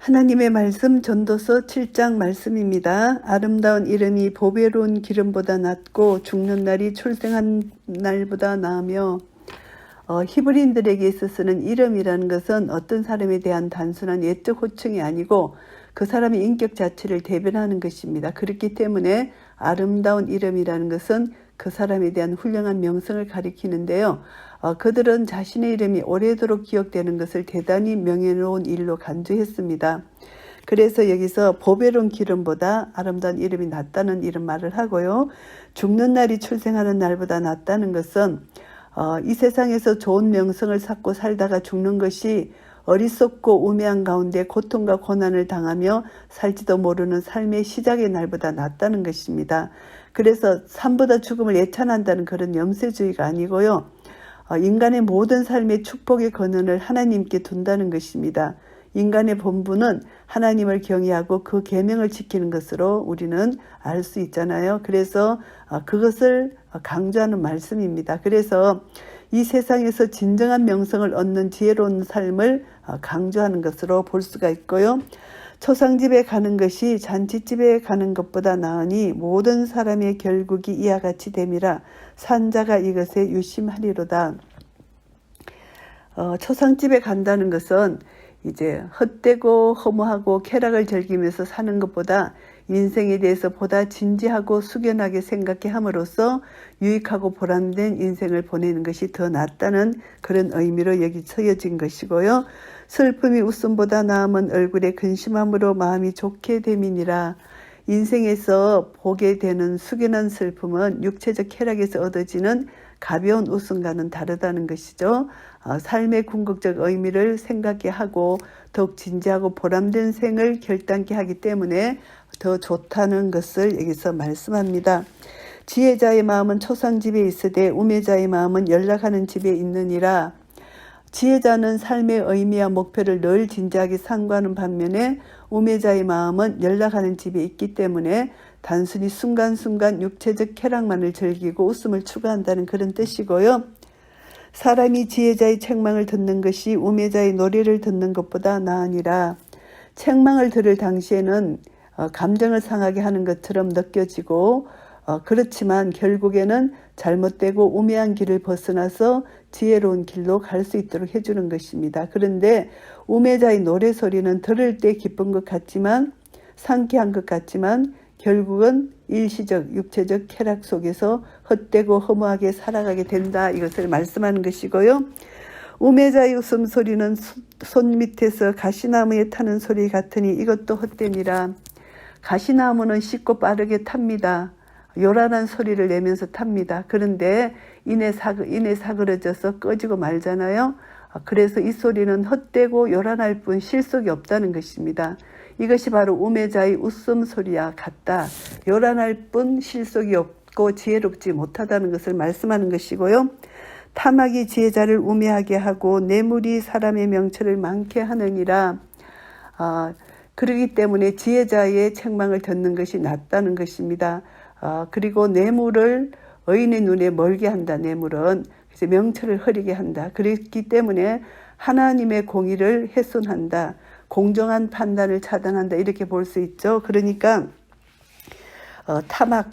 하나님의 말씀 전도서 7장 말씀입니다. 아름다운 이름이 보배로운 기름보다 낫고 죽는 날이 출생한 날보다 나으며 히브리인들에게 있어서는 이름이라는 것은 어떤 사람에 대한 단순한 예적 호칭이 아니고 그 사람의 인격 자체를 대변하는 것입니다. 그렇기 때문에 아름다운 이름이라는 것은 그 사람에 대한 훌륭한 명성을 가리키는데요. 그들은 자신의 이름이 오래도록 기억되는 것을 대단히 명예로운 일로 간주했습니다. 그래서 여기서 보배로운 기름보다 아름다운 이름이 낫다는 이런 말을 하고요. 죽는 날이 출생하는 날보다 낫다는 것은 이 세상에서 좋은 명성을 쌓고 살다가 죽는 것이 어리석고 우매한 가운데 고통과 고난을 당하며 살지도 모르는 삶의 시작의 날보다 낫다는 것입니다. 그래서 삶보다 죽음을 예찬한다는 그런 염세주의가 아니고요. 인간의 모든 삶의 축복의 근원을 하나님께 둔다는 것입니다. 인간의 본분은 하나님을 경외하고 그 계명을 지키는 것으로 우리는 알 수 있잖아요. 그래서 그것을 강조하는 말씀입니다. 그래서 이 세상에서 진정한 명성을 얻는 지혜로운 삶을 강조하는 것으로 볼 수가 있고요. 초상집에 가는 것이 잔치집에 가는 것보다 나으니 모든 사람의 결국이 이와 같이 됨이라 산자가 이것에 유심하리로다. 초상집에 간다는 것은 이제 헛되고 허무하고 쾌락을 즐기면서 사는 것보다 인생에 대해서 보다 진지하고 숙연하게 생각해 함으로써 유익하고 보람된 인생을 보내는 것이 더 낫다는 그런 의미로 여기 쓰여진 것이고요. 슬픔이 웃음보다 나음은 얼굴에 근심함으로 마음이 좋게 됨이니라. 인생에서 보게 되는 숙연한 슬픔은 육체적 쾌락에서 얻어지는 가벼운 웃음과는 다르다는 것이죠. 삶의 궁극적 의미를 생각해 하고 더욱 진지하고 보람된 생을 결단케 하기 때문에 더 좋다는 것을 여기서 말씀합니다. 지혜자의 마음은 초상집에 있으되 우매자의 마음은 연락하는 집에 있느니라. 지혜자는 삶의 의미와 목표를 늘 진지하게 상고하는 반면에 우매자의 마음은 연락하는 집에 있기 때문에 단순히 순간순간 육체적 쾌락만을 즐기고 웃음을 추구한다는 그런 뜻이고요. 사람이 지혜자의 책망을 듣는 것이 우매자의 노래를 듣는 것보다 나으니라. 책망을 들을 당시에는 감정을 상하게 하는 것처럼 느껴지고 그렇지만 결국에는 잘못되고 우매한 길을 벗어나서 지혜로운 길로 갈 수 있도록 해주는 것입니다. 그런데 우매자의 노래소리는 들을 때 기쁜 것 같지만 상쾌한 것 같지만 결국은 일시적 육체적 쾌락 속에서 헛되고 허무하게 살아가게 된다. 이것을 말씀하는 것이고요. 우매자의 웃음소리는 손 밑에서 가시나무에 타는 소리 같으니 이것도 헛되니라. 가시나무는 쉽고 빠르게 탑니다. 요란한 소리를 내면서 탑니다. 그런데 이내 사그러져서 꺼지고 말잖아요. 그래서 이 소리는 헛되고 요란할 뿐 실속이 없다는 것입니다. 이것이 바로 우매자의 웃음소리와 같다. 요란할 뿐 실속이 없고 지혜롭지 못하다는 것을 말씀하는 것이고요. 탐악이 지혜자를 우매하게 하고 뇌물이 사람의 명철을 많게 하느니라. 그러기 때문에 지혜자의 책망을 듣는 것이 낫다는 것입니다. 그리고 뇌물을 의인의 눈에 멀게 한다. 뇌물은 그래서 명철을 흐리게 한다. 그렇기 때문에 하나님의 공의를 훼손한다. 공정한 판단을 차단한다. 이렇게 볼 수 있죠. 그러니까 탐악,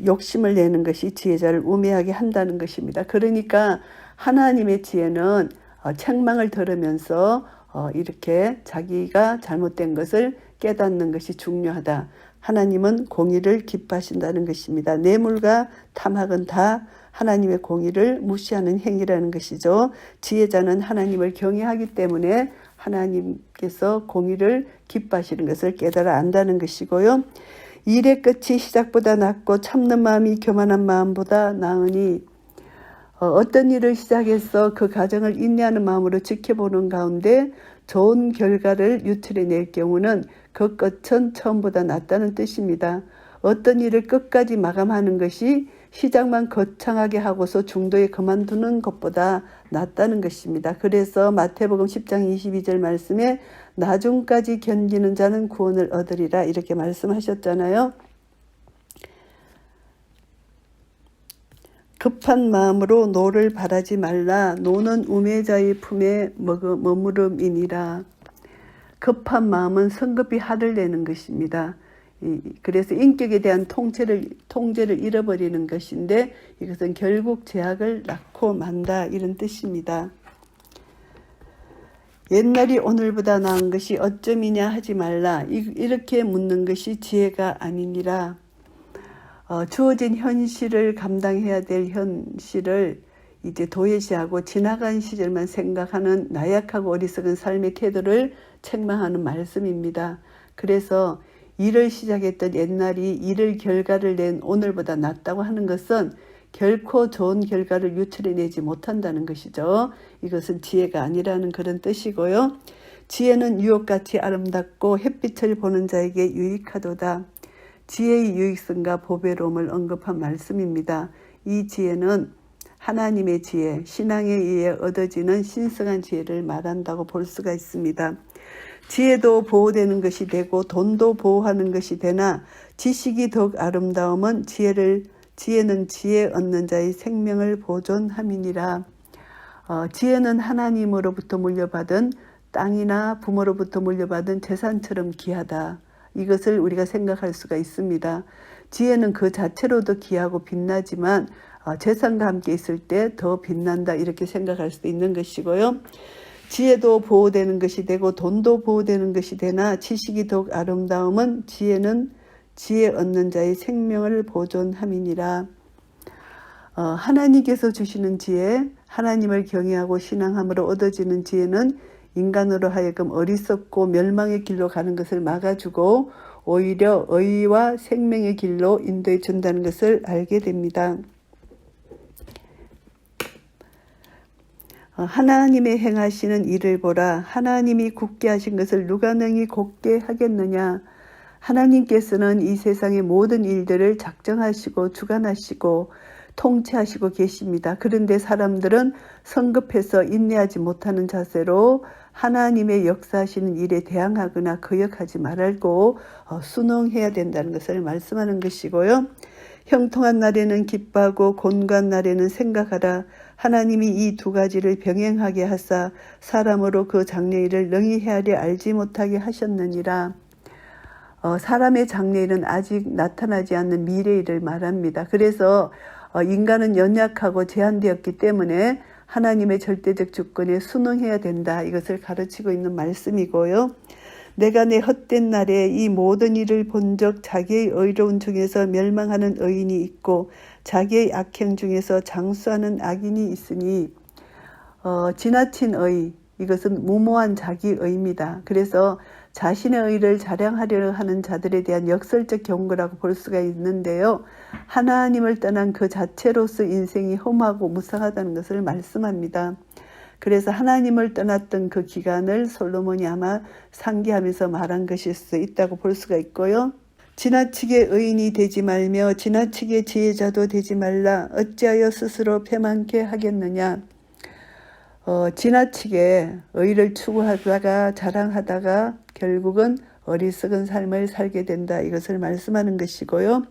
욕심을 내는 것이 지혜자를 우매하게 한다는 것입니다. 그러니까 하나님의 지혜는 책망을 들으면서 이렇게 자기가 잘못된 것을 깨닫는 것이 중요하다. 하나님은 공의를 기뻐하신다는 것입니다. 뇌물과 탐악은 다 하나님의 공의를 무시하는 행위라는 것이죠. 지혜자는 하나님을 경외하기 때문에 하나님께서 공의를 기뻐하시는 것을 깨달아 안다는 것이고요. 일의 끝이 시작보다 낫고 참는 마음이 교만한 마음보다 나으니 어떤 일을 시작해서 그 과정을 인내하는 마음으로 지켜보는 가운데 좋은 결과를 유출해낼 경우는 그 끝은 처음보다 낫다는 뜻입니다. 어떤 일을 끝까지 마감하는 것이 시작만 거창하게 하고서 중도에 그만두는 것보다 낫다는 것입니다. 그래서 마태복음 10장 22절 말씀에 나중까지 견디는 자는 구원을 얻으리라 이렇게 말씀하셨잖아요. 급한 마음으로 노를 바라지 말라. 노는 우매자의 품에 머무름이니라. 급한 마음은 성급히 화를 내는 것입니다. 그래서 인격에 대한 통제를 잃어버리는 것인데 이것은 결국 죄악을 낳고 만다 이런 뜻입니다. 옛날이 오늘보다 나은 것이 어쩌미냐 하지 말라. 이렇게 묻는 것이 지혜가 아니니라. 주어진 현실을 감당해야 될 현실을 이제 도외시하고 지나간 시절만 생각하는 나약하고 어리석은 삶의 태도를 책망하는 말씀입니다. 그래서 일을 시작했던 옛날이 일을 결과를 낸 오늘보다 낫다고 하는 것은 결코 좋은 결과를 유출해내지 못한다는 것이죠. 이것은 지혜가 아니라는 그런 뜻이고요. 지혜는 유혹같이 아름답고 햇빛을 보는 자에게 유익하도다. 지혜의 유익성과 보배로움을 언급한 말씀입니다. 이 지혜는 하나님의 지혜, 신앙에 의해 얻어지는 신성한 지혜를 말한다고 볼 수가 있습니다. 지혜도 보호되는 것이 되고 돈도 보호하는 것이 되나 지식이 더욱 아름다움은 지혜는 지혜 얻는 자의 생명을 보존함이니라. 지혜는 하나님으로부터 물려받은 땅이나 부모로부터 물려받은 재산처럼 귀하다. 이것을 우리가 생각할 수가 있습니다. 지혜는 그 자체로도 귀하고 빛나지만 재산과 함께 있을 때 더 빛난다 이렇게 생각할 수도 있는 것이고요. 지혜도 보호되는 것이 되고 돈도 보호되는 것이 되나 지식이 더욱 아름다움은 지혜는 지혜 얻는 자의 생명을 보존함이니라. 하나님께서 주시는 지혜, 하나님을 경외하고 신앙함으로 얻어지는 지혜는 인간으로 하여금 어리석고 멸망의 길로 가는 것을 막아주고 오히려 의와 생명의 길로 인도해 준다는 것을 알게 됩니다. 하나님의 행하시는 일을 보라. 하나님이 굳게 하신 것을 누가 능히 곧게 하겠느냐. 하나님께서는 이 세상의 모든 일들을 작정하시고 주관하시고 통치하시고 계십니다. 그런데 사람들은 성급해서 인내하지 못하는 자세로 하나님의 역사하시는 일에 대항하거나 거역하지 말고 순응해야 된다는 것을 말씀하는 것이고요. 형통한 날에는 기뻐하고 곤고한 날에는 생각하라. 하나님이 이 두 가지를 병행하게 하사 사람으로 그 장래일을 능히 헤아려 알지 못하게 하셨느니라. 사람의 장래일은 아직 나타나지 않는 미래일을 말합니다. 그래서 인간은 연약하고 제한되었기 때문에 하나님의 절대적 주권에 순응해야 된다. 이것을 가르치고 있는 말씀이고요. 내가 내 헛된 날에 이 모든 일을 본즉 자기의 의로운 중에서 멸망하는 의인이 있고 자기의 악행 중에서 장수하는 악인이 있으니 지나친 의, 이것은 무모한 자기의입니다. 그래서 자신의 의를 자랑하려 하는 자들에 대한 역설적 경고라고 볼 수가 있는데요. 하나님을 떠난 그 자체로서 인생이 험하고 무상하다는 것을 말씀합니다. 그래서 하나님을 떠났던 그 기간을 솔로몬이 아마 상기하면서 말한 것일 수 있다고 볼 수가 있고요. 지나치게 의인이 되지 말며 지나치게 지혜자도 되지 말라. 어찌하여 스스로 패만케 하겠느냐. 지나치게 의를 추구하다가 자랑하다가 결국은 어리석은 삶을 살게 된다. 이것을 말씀하는 것이고요.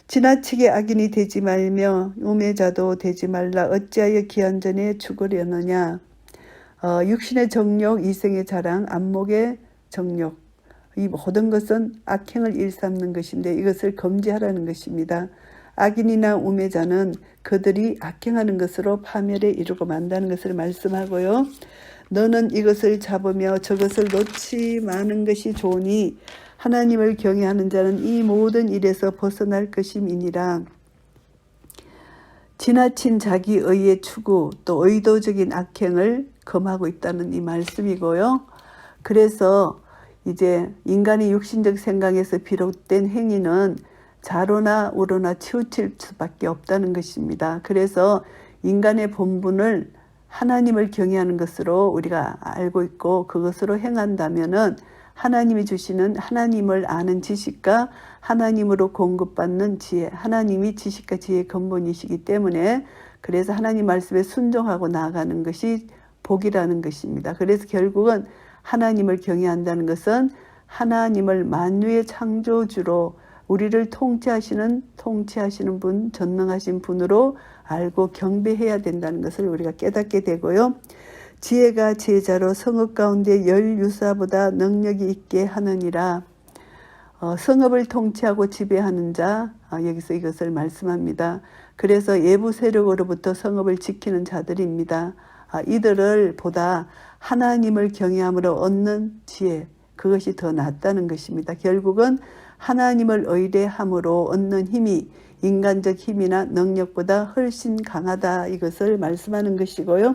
지나치게 악인이 되지 말며 우매자도 되지 말라. 어찌하여 기한전에 죽으려느냐. 육신의 정욕, 이생의 자랑, 안목의 정욕, 이 모든 것은 악행을 일삼는 것인데 이것을 금지하라는 것입니다. 악인이나 우매자는 그들이 악행하는 것으로 파멸에 이르고 만다는 것을 말씀하고요. 너는 이것을 잡으며 저것을 놓지 마는 것이 좋으니 하나님을 경외하는 자는 이 모든 일에서 벗어날 것임이니라. 지나친 자기의의 추구 또 의도적인 악행을 금하고 있다는 이 말씀이고요. 그래서 이제 인간의 육신적 생각에서 비롯된 행위는 좌로나 우로나 치우칠 수밖에 없다는 것입니다. 그래서 인간의 본분을 하나님을 경외하는 것으로 우리가 알고 있고 그것으로 행한다면은 하나님이 주시는 하나님을 아는 지식과 하나님으로 공급받는 지혜, 하나님이 지식과 지혜의 근본이시기 때문에 그래서 하나님 말씀에 순종하고 나아가는 것이 복이라는 것입니다. 그래서 결국은 하나님을 경외한다는 것은 하나님을 만유의 창조주로 우리를 통치하시는 분, 전능하신 분으로 알고 경배해야 된다는 것을 우리가 깨닫게 되고요. 지혜가 제자로 성읍 가운데 열유사보다 능력이 있게 하느니라. 성읍을 통치하고 지배하는 자, 여기서 이것을 말씀합니다. 그래서 예부 세력으로부터 성읍을 지키는 자들입니다. 이들을 보다 하나님을 경외함으로 얻는 지혜, 그것이 더 낫다는 것입니다. 결국은 하나님을 의뢰함으로 얻는 힘이 인간적 힘이나 능력보다 훨씬 강하다, 이것을 말씀하는 것이고요.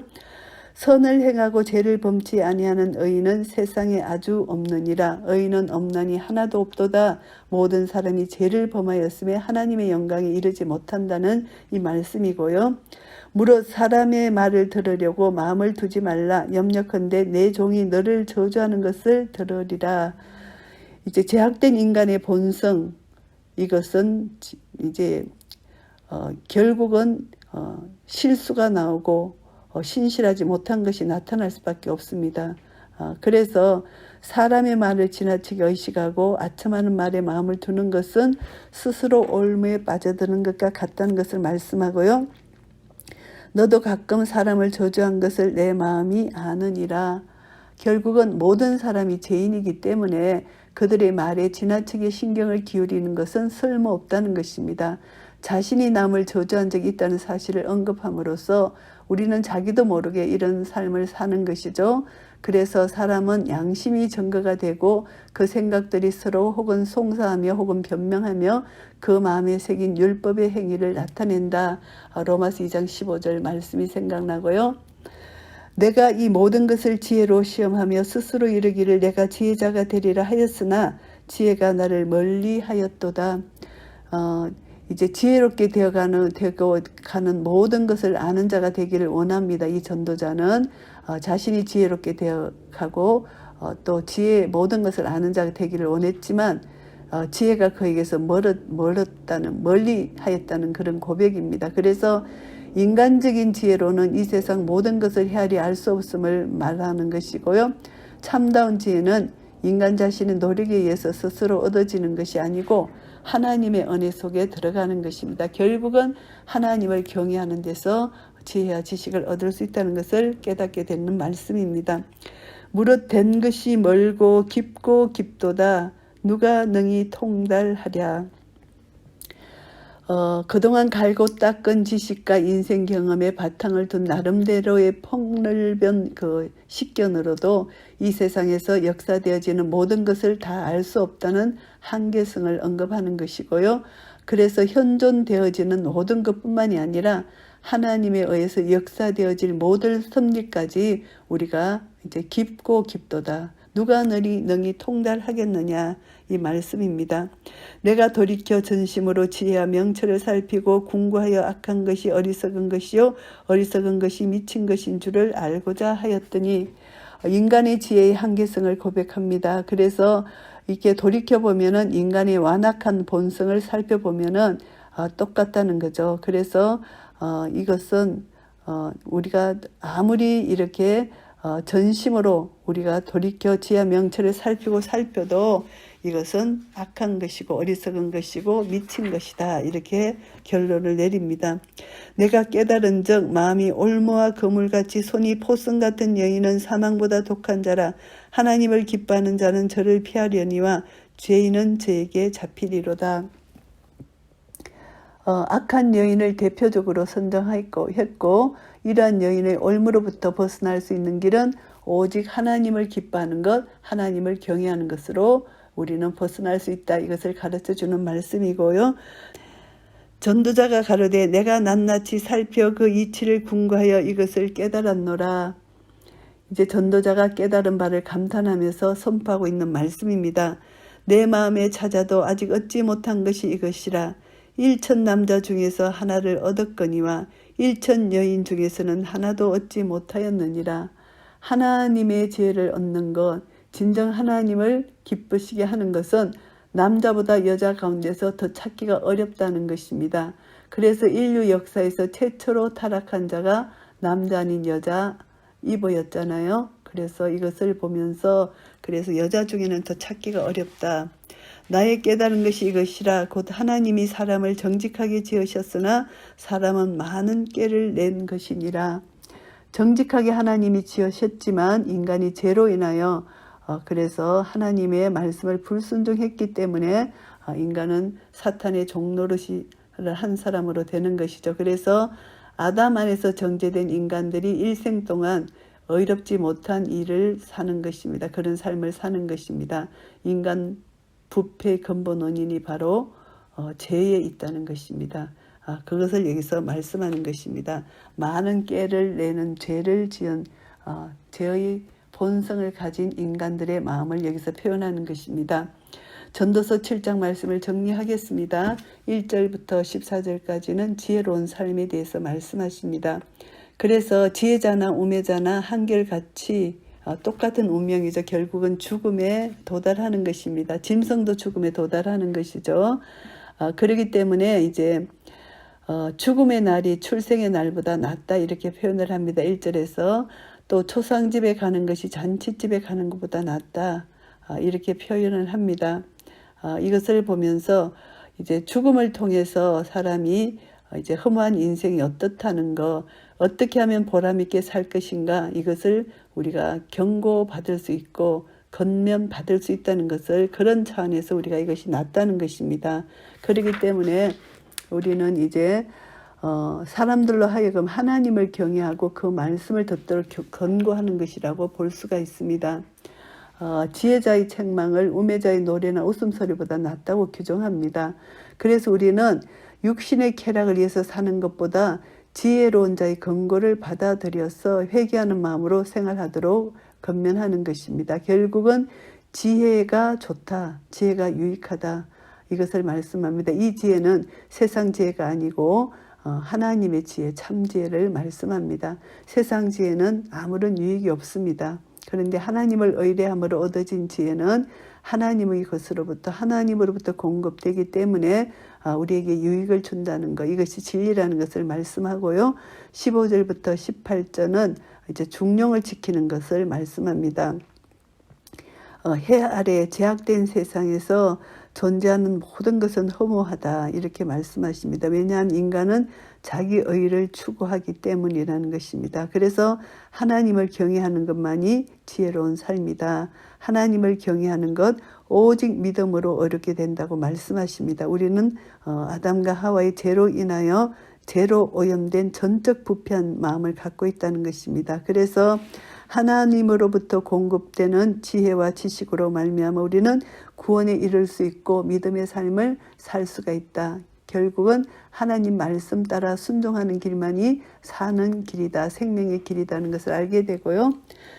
선을 행하고 죄를 범치 아니하는 의인은 세상에 아주 없느니라. 의인은 없나니 하나도 없도다. 모든 사람이 죄를 범하였음에 하나님의 영광에 이르지 못한다는 이 말씀이고요. 무릇 사람의 말을 들으려고 마음을 두지 말라. 염려컨대 내 종이 너를 저주하는 것을 들으리라. 이제 제약된 인간의 본성, 이것은 이제 결국은 실수가 나오고 신실하지 못한 것이 나타날 수밖에 없습니다. 그래서 사람의 말을 지나치게 의식하고 아첨하는 말에 마음을 두는 것은 스스로 올무에 빠져드는 것과 같다는 것을 말씀하고요. 너도 가끔 사람을 저주한 것을 내 마음이 아느니라. 결국은 모든 사람이 죄인이기 때문에 그들의 말에 지나치게 신경을 기울이는 것은 쓸모없다는 것입니다. 자신이 남을 저주한 적이 있다는 사실을 언급함으로써 우리는 자기도 모르게 이런 삶을 사는 것이죠. 그래서 사람은 양심이 증거가 되고 그 생각들이 서로 혹은 송사하며 혹은 변명하며 그 마음에 새긴 율법의 행위를 나타낸다. 로마서 2장 15절 말씀이 생각나고요. 내가 이 모든 것을 지혜로 시험하며 스스로 이르기를 내가 지혜자가 되리라 하였으나 지혜가 나를 멀리 하였도다. 이제 지혜롭게 되어가는 모든 것을 아는 자가 되기를 원합니다. 이 전도자는 자신이 지혜롭게 되어가고 또 모든 것을 아는 자가 되기를 원했지만 지혜가 그에게서 멀리 하였다는 그런 고백입니다. 그래서 인간적인 지혜로는 이 세상 모든 것을 헤아리 알 수 없음을 말하는 것이고요. 참다운 지혜는 인간 자신의 노력에 의해서 스스로 얻어지는 것이 아니고 하나님의 은혜 속에 들어가는 것입니다. 결국은 하나님을 경외하는 데서 지혜와 지식을 얻을 수 있다는 것을 깨닫게 되는 말씀입니다. 무릇 된 것이 멀고 깊고 깊도다. 누가 능히 통달하랴. 그동안 갈고 닦은 지식과 인생 경험에 바탕을 둔 나름대로의 폭넓은 그 식견으로도 이 세상에서 역사되어지는 모든 것을 다 알 수 없다는 한계성을 언급하는 것이고요. 그래서 현존되어지는 모든 것뿐만이 아니라 하나님에 의해서 역사되어질 모든 섭리까지 우리가 이제 깊고 깊도다. 누가 능히 통달하겠느냐, 이 말씀입니다. 내가 돌이켜 전심으로 지혜와 명철을 살피고 궁구하여 악한 것이 어리석은 것이요 어리석은 것이 미친 것인 줄을 알고자 하였더니, 인간의 지혜의 한계성을 고백합니다. 그래서 이렇게 돌이켜보면은 인간의 완악한 본성을 살펴보면은 똑같다는 거죠. 그래서 이것은 우리가 아무리 이렇게 전심으로 우리가 돌이켜 지혜와 명철을 살펴도 이것은 악한 것이고 어리석은 것이고 미친 것이다, 이렇게 결론을 내립니다. 내가 깨달은 즉 마음이 올무와 그물같이 손이 포승 같은 여인은 사망보다 독한 자라. 하나님을 기뻐하는 자는 저를 피하려니와 죄인은 저에게 잡히리로다. 악한 여인을 대표적으로 선정했고 이러한 여인의 올무로부터 벗어날 수 있는 길은 오직 하나님을 기뻐하는 것, 하나님을 경외하는 것으로 우리는 벗어날 수 있다. 이것을 가르쳐주는 말씀이고요. 전도자가 가로되 내가 낱낱이 살펴 그 이치를 궁구하여 이것을 깨달았노라. 이제 전도자가 깨달은 바를 감탄하면서 선포하고 있는 말씀입니다. 내 마음에 찾아도 아직 얻지 못한 것이 이것이라. 1천 남자 중에서 하나를 얻었거니와 1천 여인 중에서는 하나도 얻지 못하였느니라. 하나님의 지혜를 얻는 것, 진정 하나님을 기쁘시게 하는 것은 남자보다 여자 가운데서 더 찾기가 어렵다는 것입니다. 그래서 인류 역사에서 최초로 타락한 자가 남자 아닌 여자 이브였잖아요. 그래서 이것을 보면서 그래서 여자 중에는 더 찾기가 어렵다. 나의 깨달은 것이 이것이라. 곧 하나님이 사람을 정직하게 지으셨으나 사람은 많은 깨를 낸 것이니라. 정직하게 하나님이 지으셨지만 인간이 죄로 인하여 그래서 하나님의 말씀을 불순종했기 때문에 인간은 사탄의 종노릇을 한 사람으로 되는 것이죠. 그래서 아담 안에서 정죄된 인간들이 일생 동안 의롭지 못한 일을 사는 것입니다. 그런 삶을 사는 것입니다. 인간 부패의 근본 원인이 바로 죄에 있다는 것입니다. 그것을 여기서 말씀하는 것입니다. 많은 깨를 내는 죄를 지은 죄의 본성을 가진 인간들의 마음을 여기서 표현하는 것입니다. 전도서 7장 말씀을 정리하겠습니다. 1절부터 14절까지는 지혜로운 삶에 대해서 말씀하십니다. 그래서 지혜자나 우매자나 한결같이 똑같은 운명이죠. 결국은 죽음에 도달하는 것입니다. 짐승도 죽음에 도달하는 것이죠. 그렇기 때문에 이제 죽음의 날이 출생의 날보다 낫다 이렇게 표현을 합니다. 1절에서 또 초상집에 가는 것이 잔치집에 가는 것보다 낫다 이렇게 표현을 합니다. 이것을 보면서 이제 죽음을 통해서 사람이 이제 허무한 인생이 어떻다는 거, 어떻게 하면 보람 있게 살 것인가 이것을 우리가 경고받을 수 있고 건면받을 수 있다는 것을 그런 차원에서 우리가 이것이 낫다는 것입니다. 그렇기 때문에 우리는 이제 사람들로 하여금 하나님을 경외하고 그 말씀을 듣도록 권고하는 것이라고 볼 수가 있습니다. 지혜자의 책망을 우매자의 노래나 웃음소리보다 낫다고 규정합니다. 그래서 우리는 육신의 쾌락을 위해서 사는 것보다 지혜로운 자의 권고를 받아들여서 회개하는 마음으로 생활하도록 권면하는 것입니다. 결국은 지혜가 좋다, 지혜가 유익하다 이것을 말씀합니다. 이 지혜는 세상 지혜가 아니고 하나님의 지혜, 참 지혜를 말씀합니다. 세상 지혜는 아무런 유익이 없습니다. 그런데 하나님을 의뢰함으로 얻어진 지혜는 하나님의 것으로부터 하나님으로부터 공급되기 때문에 우리에게 유익을 준다는 것, 이것이 진리라는 것을 말씀하고요. 15절부터 18절은 이제 중용을 지키는 것을 말씀합니다. 해 아래 제약된 세상에서 존재하는 모든 것은 허무하다 이렇게 말씀하십니다. 왜냐하면 인간은 자기 의를 추구하기 때문이라는 것입니다. 그래서 하나님을 경외하는 것만이 지혜로운 삶이다. 하나님을 경외하는 것 오직 믿음으로 어렵게 된다고 말씀하십니다. 우리는 아담과 하와의 죄로 인하여 죄로 오염된 전적 부패한 마음을 갖고 있다는 것입니다. 그래서 하나님으로부터 공급되는 지혜와 지식으로 말미암아 우리는 구원에 이를 수 있고 믿음의 삶을 살 수가 있다. 결국은 하나님 말씀 따라 순종하는 길만이 사는 길이다, 생명의 길이라는 것을 알게 되고요.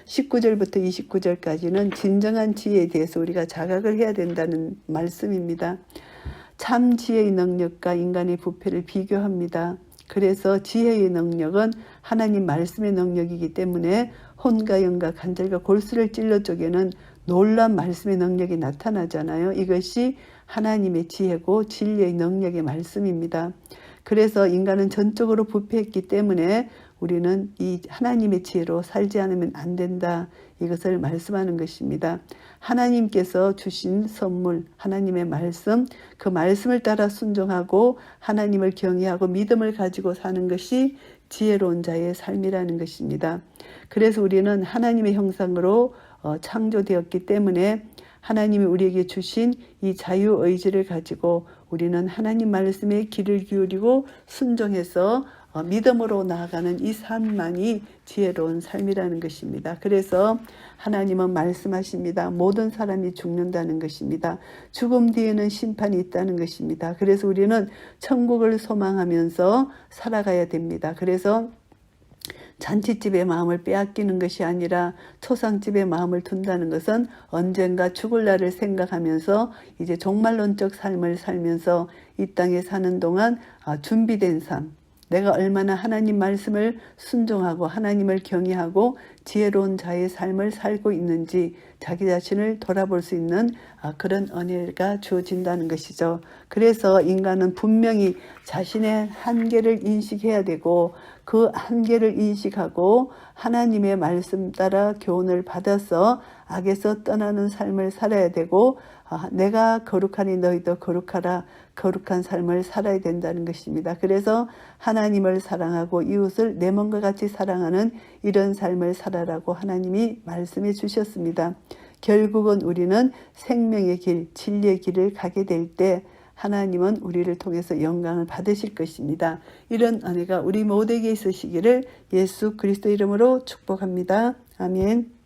19절부터 29절까지는 진정한 지혜에 대해서 우리가 자각을 해야 된다는 말씀입니다. 참 지혜의 능력과 인간의 부패를 비교합니다. 그래서 지혜의 능력은 하나님 말씀의 능력이기 때문에 혼과 영과 간절과 골수를 찔러 쪼개는 놀라운 말씀의 능력이 나타나잖아요. 이것이 하나님의 지혜고 진리의 능력의 말씀입니다. 그래서 인간은 전적으로 부패했기 때문에 우리는 이 하나님의 지혜로 살지 않으면 안 된다. 이것을 말씀하는 것입니다. 하나님께서 주신 선물, 하나님의 말씀, 그 말씀을 따라 순종하고 하나님을 경외하고 믿음을 가지고 사는 것이 지혜로운 자의 삶이라는 것입니다. 그래서 우리는 하나님의 형상으로 창조되었기 때문에 하나님이 우리에게 주신 이 자유의지를 가지고 우리는 하나님 말씀에 귀를 기울이고 순종해서 믿음으로 나아가는 이 삶만이 지혜로운 삶이라는 것입니다. 그래서 하나님은 말씀하십니다. 모든 사람이 죽는다는 것입니다. 죽음 뒤에는 심판이 있다는 것입니다. 그래서 우리는 천국을 소망하면서 살아가야 됩니다. 그래서 잔치집의 마음을 빼앗기는 것이 아니라 초상집의 마음을 둔다는 것은 언젠가 죽을 날을 생각하면서 이제 종말론적 삶을 살면서 이 땅에 사는 동안 준비된 삶, 내가 얼마나 하나님 말씀을 순종하고 하나님을 경외하고 지혜로운 자의 삶을 살고 있는지 자기 자신을 돌아볼 수 있는 그런 은혜가 주어진다는 것이죠. 그래서 인간은 분명히 자신의 한계를 인식해야 되고 그 한계를 인식하고 하나님의 말씀 따라 교훈을 받아서 악에서 떠나는 삶을 살아야 되고 내가 거룩하니 너희도 거룩하라, 거룩한 삶을 살아야 된다는 것입니다. 그래서 하나님을 사랑하고 이웃을 내 몸과 같이 사랑하는 이런 삶을 살아라고 하나님이 말씀해 주셨습니다. 결국은 우리는 생명의 길, 진리의 길을 가게 될 때 하나님은 우리를 통해서 영광을 받으실 것입니다. 이런 은혜가 우리 모두에게 있으시기를 예수 그리스도 이름으로 축복합니다. 아멘.